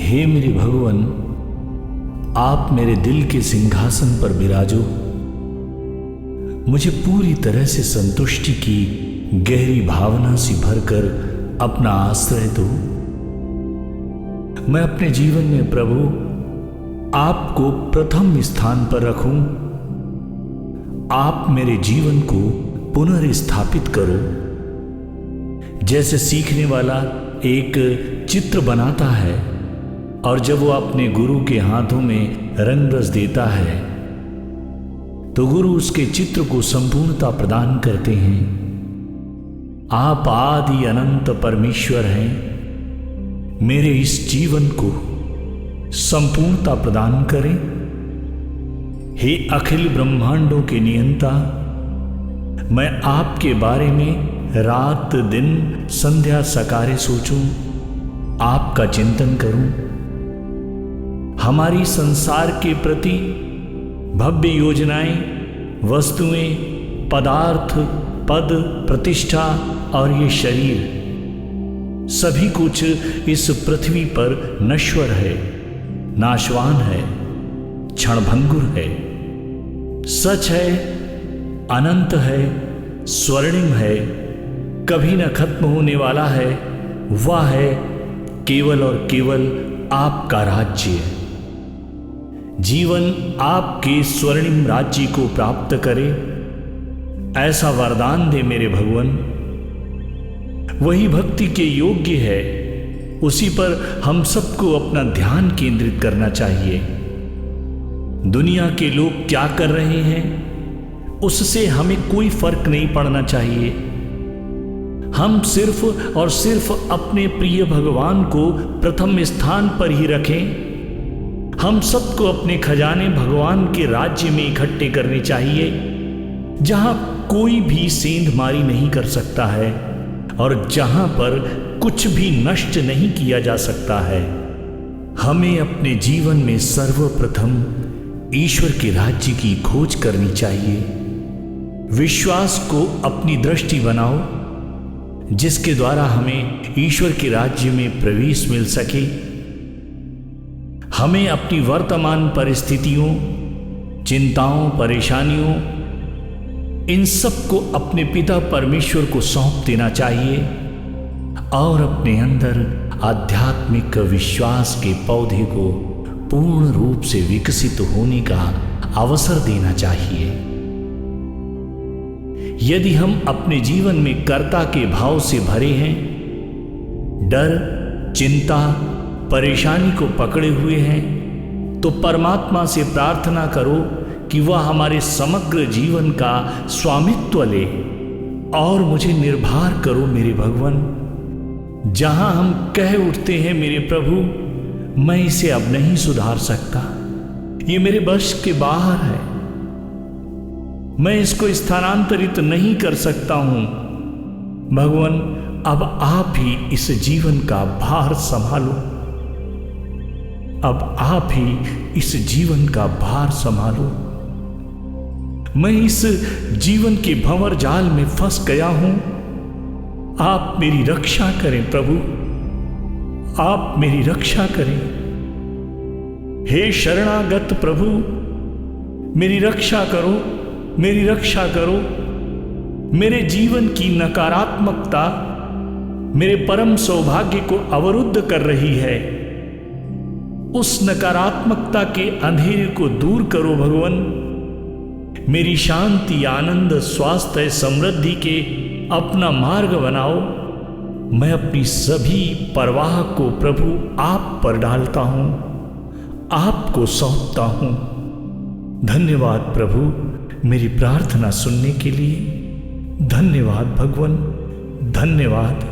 हे मेरे भगवान, आप मेरे दिल के सिंहासन पर विराजो। मुझे पूरी तरह से संतुष्टि की गहरी भावना से भरकर अपना आश्रय दो। मैं अपने जीवन में प्रभु आपको प्रथम स्थान पर रखूं। आप मेरे जीवन को पुनर्स्थापित करो। जैसे सीखने वाला एक चित्र बनाता है और जब वो अपने गुरु के हाथों में रंग रस देता है तो गुरु उसके चित्र को संपूर्णता प्रदान करते हैं। आप आदि अनंत परमेश्वर हैं। मेरे इस जीवन को संपूर्णता प्रदान करें। हे अखिल ब्रह्मांडों के नियंता, मैं आपके बारे में रात दिन संध्या सकारे सोचूं, आपका चिंतन करूं। हमारी संसार के प्रति भव्य योजनाएं, वस्तुएं, पदार्थ, पद, प्रतिष्ठा और ये शरीर सभी कुछ इस पृथ्वी पर नश्वर है, नाशवान है, क्षणभंगुर है। सच है, अनंत है, स्वर्णिम है, कभी न खत्म होने वाला है। वह है केवल और केवल आपका राज्य। जीवन आपके स्वर्णिम राज्य को प्राप्त करे, ऐसा वरदान दे मेरे भगवान। वही भक्ति के योग्य है, उसी पर हम सबको अपना ध्यान केंद्रित करना चाहिए। दुनिया के लोग क्या कर रहे हैं उससे हमें कोई फर्क नहीं पड़ना चाहिए। हम सिर्फ और सिर्फ अपने प्रिय भगवान को प्रथम स्थान पर ही रखें। हम सबको अपने खजाने भगवान के राज्य में इकट्ठे करने चाहिए, जहां कोई भी सेंधमारी नहीं कर सकता है और जहां पर कुछ भी नष्ट नहीं किया जा सकता है। हमें अपने जीवन में सर्वप्रथम ईश्वर के राज्य की खोज करनी चाहिए। विश्वास को अपनी दृष्टि बनाओ, जिसके द्वारा हमें ईश्वर के राज्य में प्रवेश मिल सके। हमें अपनी वर्तमान परिस्थितियों, चिंताओं, परेशानियों, इन सब को अपने पिता परमेश्वर को सौंप देना चाहिए और अपने अंदर आध्यात्मिक विश्वास के पौधे को पूर्ण रूप से विकसित होने का अवसर देना चाहिए। यदि हम अपने जीवन में कर्ता के भाव से भरे हैं, डर, चिंता, परेशानी को पकड़े हुए हैं, तो परमात्मा से प्रार्थना करो कि वह हमारे समग्र जीवन का स्वामित्व ले और मुझे निर्भर करो मेरे भगवान। जहां हम कह उठते हैं मेरे प्रभु, मैं इसे अब नहीं सुधार सकता, ये मेरे बस के बाहर है, मैं इसको स्थानांतरित नहीं कर सकता हूं। भगवान, अब आप ही इस जीवन का भार संभालो। अब आप ही इस जीवन का भार संभालो। मैं इस जीवन के भंवर जाल में फंस गया हूं। आप मेरी रक्षा करें प्रभु, आप मेरी रक्षा करें। हे शरणागत प्रभु, मेरी रक्षा करो, मेरी रक्षा करो। मेरे जीवन की नकारात्मकता मेरे परम सौभाग्य को अवरुद्ध कर रही है। उस नकारात्मकता के अंधेरे को दूर करो भगवान। मेरी शांति, आनंद, स्वास्थ्य, समृद्धि के अपना मार्ग बनाओ। मैं अपनी सभी परवाह को प्रभु आप पर डालता हूं, आपको सौंपता हूं। धन्यवाद प्रभु मेरी प्रार्थना सुनने के लिए। धन्यवाद भगवान, धन्यवाद।